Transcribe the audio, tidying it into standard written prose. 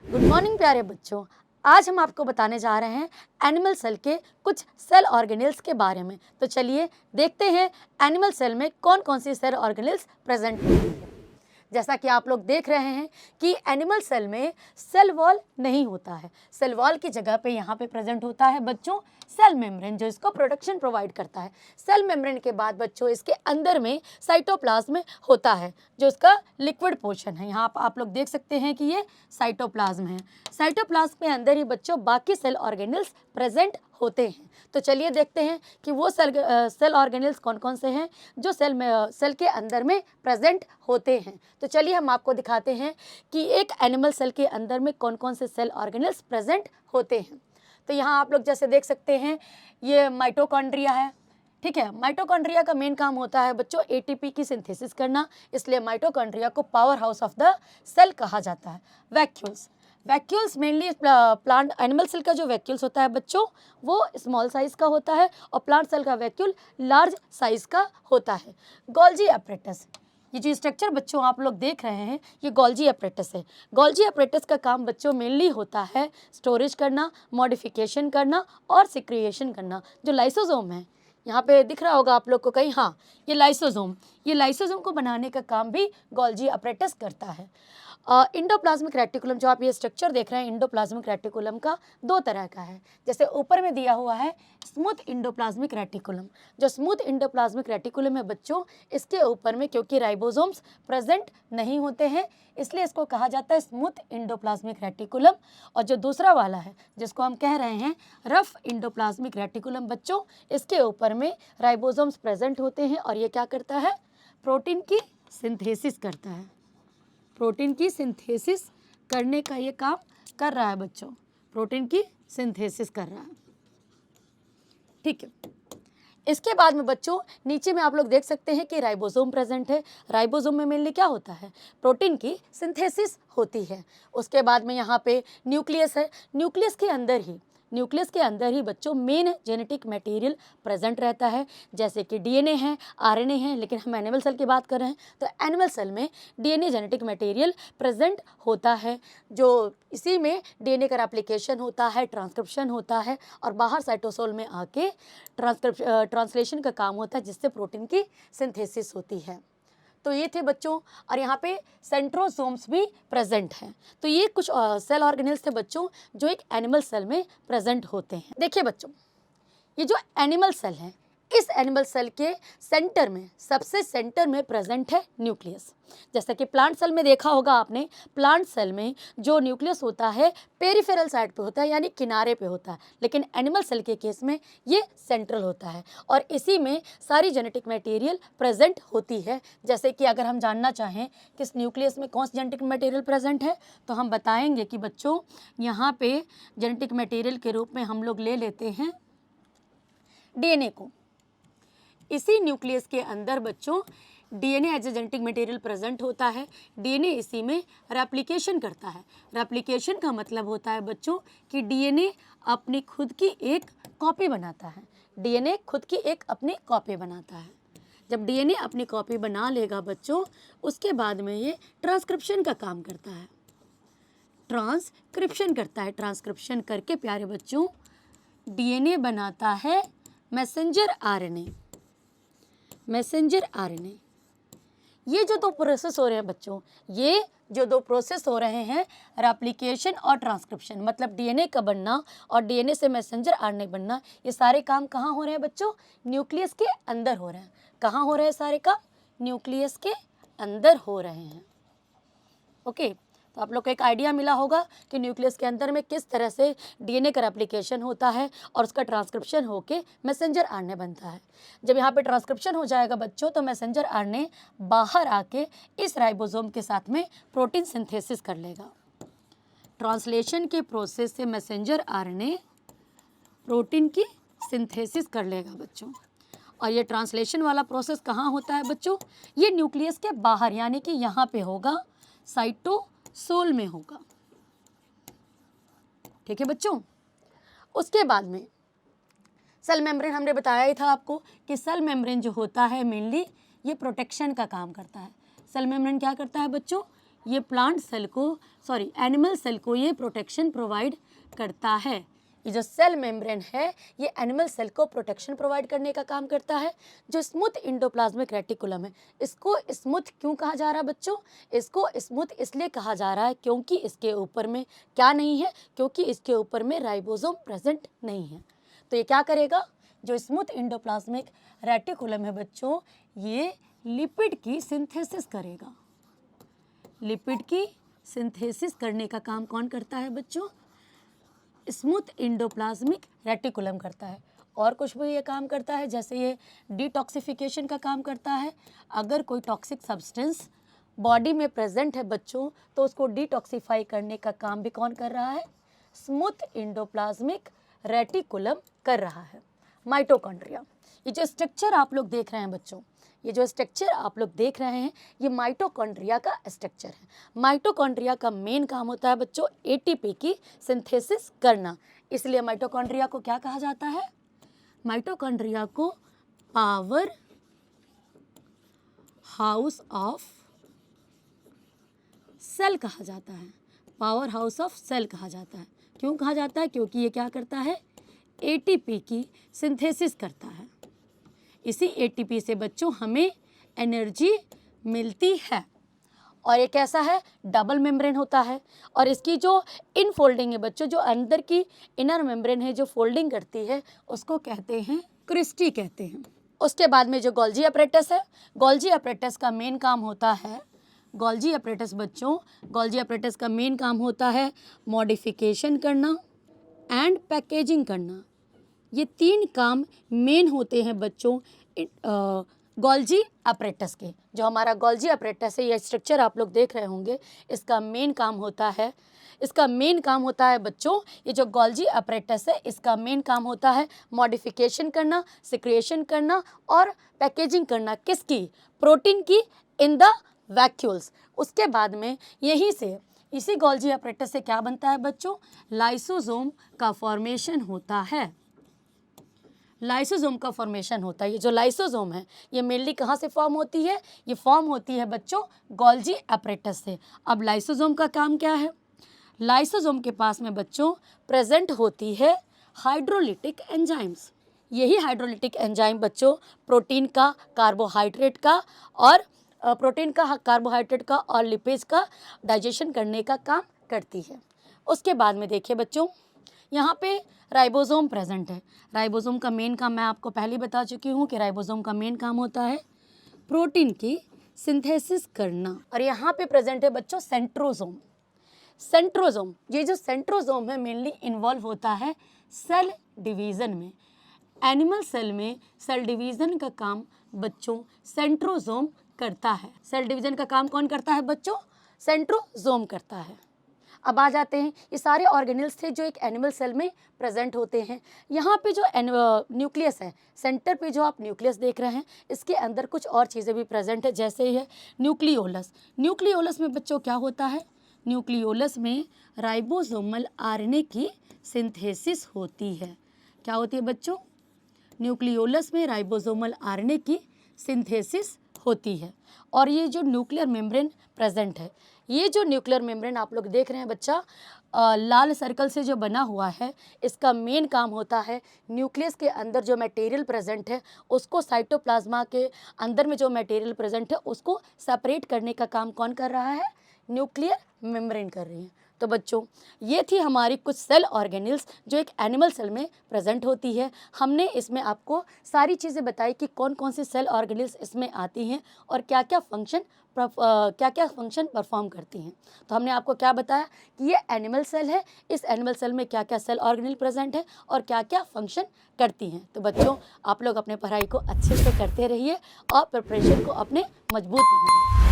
Good morning प्यारे बच्चों। आज हम आपको बताने जा रहे हैं एनिमल सेल के कुछ सेल ऑर्गेनेल्स के बारे में। तो चलिए देखते हैं एनिमल सेल में कौन कौन सी सेल ऑर्गेनेल्स प्रेजेंट होती है। जैसा कि आप लोग देख रहे हैं कि एनिमल सेल में सेल वॉल नहीं होता है। सेल वॉल की जगह पे यहाँ पे प्रेजेंट होता है बच्चों सेल मेम्ब्रेन, जो इसको प्रोटेक्शन प्रोवाइड करता है। सेल मेम्ब्रेन के बाद बच्चों इसके अंदर में साइटोप्लाज्म होता है, जो इसका लिक्विड पोर्शन है। यहाँ आप लोग देख सकते हैं कि ये साइटोप्लाज्म है। साइटोप्लाज्म के अंदर ही बच्चों बाकी सेल ऑर्गेनेल्स प्रेजेंट होते हैं। तो चलिए देखते हैं कि वो सेल ऑर्गेनेल्स कौन कौन से हैं जो सेल के अंदर में प्रेजेंट होते हैं। तो चलिए हम आपको दिखाते हैं कि एक एनिमल सेल के अंदर में कौन कौन से सेल ऑर्गेनेल्स प्रेजेंट होते हैं। तो यहाँ आप लोग जैसे देख सकते हैं ये माइटोकॉन्ड्रिया है। ठीक है, माइटोकॉन्ड्रिया का मेन काम होता है बच्चों एटीपी की सिंथेसिस करना, इसलिए माइटोकॉन्ड्रिया को power house of the cell कहा जाता है। Vacuoles mainly plant animal cell का जो वैक्यूल्स होता है बच्चों वो स्मॉल साइज का होता है और प्लांट सेल का वैक्यूल लार्ज साइज का होता है। गोल्जी एपरेटस, ये जो स्ट्रक्चर बच्चों आप लोग देख रहे हैं ये गोल्जी एपरेटस है। गोल्जी एपरेटस का काम बच्चों मेनली होता है स्टोरेज करना, मॉडिफिकेशन करना और सिक्रिएशन करना। जो लाइसोसोम है यहाँ पे दिख रहा होगा आप लोग को कहीं, हाँ ये लाइसोसोम को बनाने का काम भी गोल्जी एपरेटस करता है। इंडोप्लाज्मिक रेटिकुलम, जो आप ये स्ट्रक्चर देख रहे हैं इंडोप्लाज्मिक रेटिकुलम का दो तरह का है। जैसे ऊपर में दिया हुआ है स्मूथ इंडोप्लाज्मिक रेटिकुलम। जो स्मूथ इंडोप्लाज्मिक रेटिकुलम है बच्चों इसके ऊपर में क्योंकि राइबोसोम्स प्रेजेंट नहीं होते हैं इसलिए इसको कहा जाता है स्मूथ इंडोप्लाज्मिक रेटिकुलम। और जो दूसरा वाला है जिसको हम कह रहे हैं रफ इंडोप्लाज्मिक रेटिकुलम बच्चों, इसके ऊपर में राइबोसोम्स प्रेजेंट होते हैं और ये क्या करता है, प्रोटीन की सिंथेसिस करता है। प्रोटीन की सिंथेसिस करने का ये काम कर रहा है बच्चों, प्रोटीन की सिंथेसिस कर रहा है। ठीक है, इसके बाद में बच्चों नीचे में आप लोग देख सकते हैं कि राइबोसोम प्रेजेंट है। राइबोसोम में मेनली क्या होता है, प्रोटीन की सिंथेसिस होती है। उसके बाद में यहाँ पे न्यूक्लियस है। न्यूक्लियस के अंदर ही बच्चों मेन जेनेटिक मटेरियल प्रेजेंट रहता है, जैसे कि डीएनए है, आरएनए है। लेकिन हम एनिमल सेल की बात कर रहे हैं तो एनिमल सेल में डीएनए जेनेटिक मटेरियल प्रेजेंट होता है, जो इसी में डीएनए का रेप्लिकेशन होता है, ट्रांसक्रिप्शन होता है और बाहर साइटोसोल में आके ट्रांसलेशन का काम होता है, जिससे प्रोटीन की सिंथेसिस होती है। तो ये थे बच्चों, और यहाँ पे सेंट्रोसोम्स भी प्रेजेंट हैं। तो ये कुछ सेल ऑर्गेनेल्स थे बच्चों जो एक एनिमल सेल में प्रेजेंट होते हैं। देखिए बच्चों, ये जो एनिमल सेल है इस एनिमल सेल के सेंटर में, सबसे सेंटर में प्रेजेंट है न्यूक्लियस। जैसा कि प्लांट सेल में देखा होगा आपने, प्लांट सेल में जो न्यूक्लियस होता है पेरिफेरल साइड पे होता है, यानी किनारे पे होता है। लेकिन एनिमल सेल के केस में ये सेंट्रल होता है और इसी में सारी जेनेटिक मटेरियल प्रेजेंट होती है। जैसे कि अगर हम जानना चाहें कि इस न्यूक्लियस में कौन सी जेनेटिक मटेरियल प्रेजेंट है तो हम बताएंगे कि बच्चों यहाँ पे जेनेटिक मटेरियल के रूप में हम लोग ले लेते हैं डीएनए को। इसी न्यूक्लियस के अंदर बच्चों DNA as a genetic material present होता है। डीएनए इसी में रेप्लिकेशन करता है। रेप्लिकेशन का मतलब होता है बच्चों कि डीएनए अपनी खुद की एक कॉपी बनाता है। डीएनए खुद की एक अपनी कॉपी बनाता है। जब डीएनए अपनी कॉपी बना लेगा बच्चों, उसके बाद में ये ट्रांसक्रिप्शन का काम करता है। ट्रांसक्रिप्शन करके प्यारे बच्चों डीएनए बनाता है मैसेंजर आरएनए। ये जो दो प्रोसेस हो रहे हैं बच्चों, ये जो दो प्रोसेस हो रहे हैं रेप्लिकेशन और ट्रांसक्रिप्शन, मतलब डीएनए का बनना और डीएनए से मैसेंजर आरएनए बनना, ये सारे काम कहाँ हो रहे हैं बच्चों, न्यूक्लियस के अंदर हो रहे हैं। कहाँ हो रहे हैं सारे काम, न्यूक्लियस के अंदर हो रहे हैं। ओके, तो आप लोग को एक आइडिया मिला होगा कि न्यूक्लियस के अंदर में किस तरह से डीएनए का रेप्लिकेशन होता है और उसका ट्रांसक्रिप्शन होके मैसेंजर आरएनए बनता है। जब यहाँ पे ट्रांसक्रिप्शन हो जाएगा बच्चों तो मैसेंजर आरएनए बाहर आके इस राइबोसोम के साथ में प्रोटीन सिंथेसिस कर लेगा। ट्रांसलेशन के प्रोसेस से मैसेंजर आरएनए प्रोटीन की सिंथेसिस कर लेगा बच्चों। और ये ट्रांसलेशन वाला प्रोसेस कहाँ होता है बच्चों, ये न्यूक्लियस के बाहर यानी कि यहाँ पे होगा, साइटोसोल में होगा। ठीक है बच्चों, उसके बाद में सेल मेम्ब्रेन, हमने बताया ही था आपको कि सेल मेम्ब्रेन जो होता है मेनली ये प्रोटेक्शन का काम करता है। सेल मेम्ब्रेन क्या करता है बच्चों, ये प्लांट सेल को एनिमल सेल को ये प्रोटेक्शन प्रोवाइड करता है। ये जो सेल मेम्ब्रेन है ये एनिमल सेल को प्रोटेक्शन प्रोवाइड करने का काम करता है। जो स्मूथ इंडोप्लाज्मिक रेटिकुलम है इसको स्मूथ क्यों कहा जा रहा है बच्चों? इसको स्मूथ इसलिए कहा जा रहा है क्योंकि इसके ऊपर में क्या नहीं है? क्योंकि इसके ऊपर में राइबोसोम प्रेजेंट नहीं है। तो ये क्या करेगा? जो स्मूथ इंडोप्लाज्मिक रेटिकुलम है बच्चों ये लिपिड की सिंथेसिस करेगा। लिपिड की सिंथेसिस करने का काम कौन करता है बच्चों? स्मूथ इंडोप्लाज्मिक रेटिकुलम करता है। और कुछ भी ये काम करता है, जैसे ये डिटॉक्सिफिकेशन का काम करता है। अगर कोई टॉक्सिक सब्सटेंस बॉडी में प्रेजेंट है बच्चों तो उसको डिटॉक्सिफाई करने का काम भी कौन कर रहा है? स्मूथ इंडोप्लाज्मिक रेटिकुलम कर रहा है। माइटोकॉन्ड्रिया, ये जो स्ट्रक्चर आप लोग देख रहे हैं बच्चों, ये जो स्ट्रक्चर आप लोग देख रहे हैं ये माइटोकॉन्ड्रिया का स्ट्रक्चर है। माइटोकॉन्ड्रिया का मेन काम होता है बच्चों एटीपी की सिंथेसिस करना। इसलिए माइटोकॉन्ड्रिया को क्या कहा जाता है? माइटोकॉन्ड्रिया को पावर हाउस ऑफ सेल कहा जाता है। पावर हाउस ऑफ सेल कहा जाता है। क्यों कहा जाता है? क्योंकि ये क्या करता है? एटीपी की सिंथेसिस करता है। इसी एटीपी से बच्चों हमें एनर्जी मिलती है। और ये कैसा है? डबल मेम्ब्रेन होता है। और इसकी जो इनफोल्डिंग है बच्चों, जो अंदर की इनर मेम्ब्रेन है जो फोल्डिंग करती है उसको कहते हैं क्रिस्टी कहते हैं। उसके बाद में जो गोल्जी अपरेटस है, गोल्जी अपरेटस का मेन काम होता है, गोल्जी अपरेटस बच्चों, गोल्जी अपरेटस का मेन काम होता है मॉडिफिकेशन करना एंड पैकेजिंग करना। ये तीन काम मेन होते हैं बच्चों गोल्जी अपरेटस के। जो हमारा गोल्जी अपरेटस है ये स्ट्रक्चर आप लोग देख रहे होंगे, इसका मेन काम होता है बच्चों, ये जो गोल्जी अपरेटस है इसका मेन काम होता है मॉडिफिकेशन करना, सिक्रिएशन करना और पैकेजिंग करना। किसकी? प्रोटीन की इन द वैक्यूल्स। उसके बाद में यहीं से इसी गोल्जी अपरेटस से क्या बनता है बच्चों? लाइसोसोम का फॉर्मेशन होता है। लाइसोसोम का फॉर्मेशन होता है। ये जो लाइसोसोम है ये मेनली कहाँ से फॉर्म होती है? ये फॉर्म होती है बच्चों गोल्जी अपरेटस से। अब लाइसोसोम का काम क्या है? लाइसोसोम के पास में बच्चों प्रेजेंट होती है हाइड्रोलिटिक एंजाइम्स। यही हाइड्रोलिटिक एंजाइम बच्चों प्रोटीन का, कार्बोहाइड्रेट का और लिपिड्स का डाइजेशन करने का काम करती है। उसके बाद में देखिए बच्चों यहाँ पे राइबोसोम प्रेजेंट है। राइबोसोम का मेन काम मैं आपको पहले ही बता चुकी हूँ कि राइबोसोम का मेन काम होता है प्रोटीन की सिंथेसिस करना। और यहाँ पे प्रेजेंट है बच्चों सेंट्रोसोम। सेंट्रोसोम, ये जो सेंट्रोसोम है मेनली इन्वॉल्व होता है सेल डिवीज़न में। एनिमल सेल में सेल डिवीज़न का काम बच्चों सेंट्रोसोम करता है। सेल डिवीज़न का काम कौन करता है बच्चों? सेंट्रोसोम करता है। अब आ जाते हैं, ये सारे ऑर्गेनल्स थे जो एक एनिमल सेल में प्रेजेंट होते हैं। यहाँ पे जो न्यूक्लियस है, सेंटर पे जो आप न्यूक्लियस देख रहे हैं इसके अंदर कुछ और चीज़ें भी प्रेजेंट है, जैसे है न्यूक्लियोलस। न्यूक्लियोलस में बच्चों क्या होता है? न्यूक्लियोलस में राइबोसोमल आरएनए की सिंथेसिस होती है। क्या होती है बच्चों? न्यूक्लियोलस में राइबोसोमल आरएनए की सिंथेसिस होती है। और ये जो न्यूक्लियर मेम्ब्रेन प्रेजेंट है, ये जो न्यूक्लियर मेम्ब्रेन आप लोग देख रहे हैं बच्चा लाल सर्कल से जो बना हुआ है, इसका मेन काम होता है न्यूक्लियस के अंदर जो मटेरियल प्रेजेंट है उसको, साइटोप्लाज्मा के अंदर में जो मटेरियल प्रेजेंट है उसको सेपरेट करने का काम कौन कर रहा है? न्यूक्लियर मेम्ब्रेन कर रही है। तो बच्चों ये थी हमारी कुछ सेल ऑर्गेनल्स जो एक एनिमल सेल में प्रेजेंट होती है। हमने इसमें आपको सारी चीज़ें बताई कि कौन कौन सी सेल ऑर्गेनल्स इसमें आती हैं और क्या क्या फंक्शन परफॉर्म करती हैं। तो हमने आपको क्या बताया कि ये एनिमल सेल है, इस एनिमल सेल में क्या क्या सेल ऑर्गेनल प्रेजेंट है और क्या क्या फंक्शन करती हैं। तो बच्चों आप लोग अपने पढ़ाई को अच्छे से करते रहिए और प्रिपरेशन को अपने मजबूत बनाइए।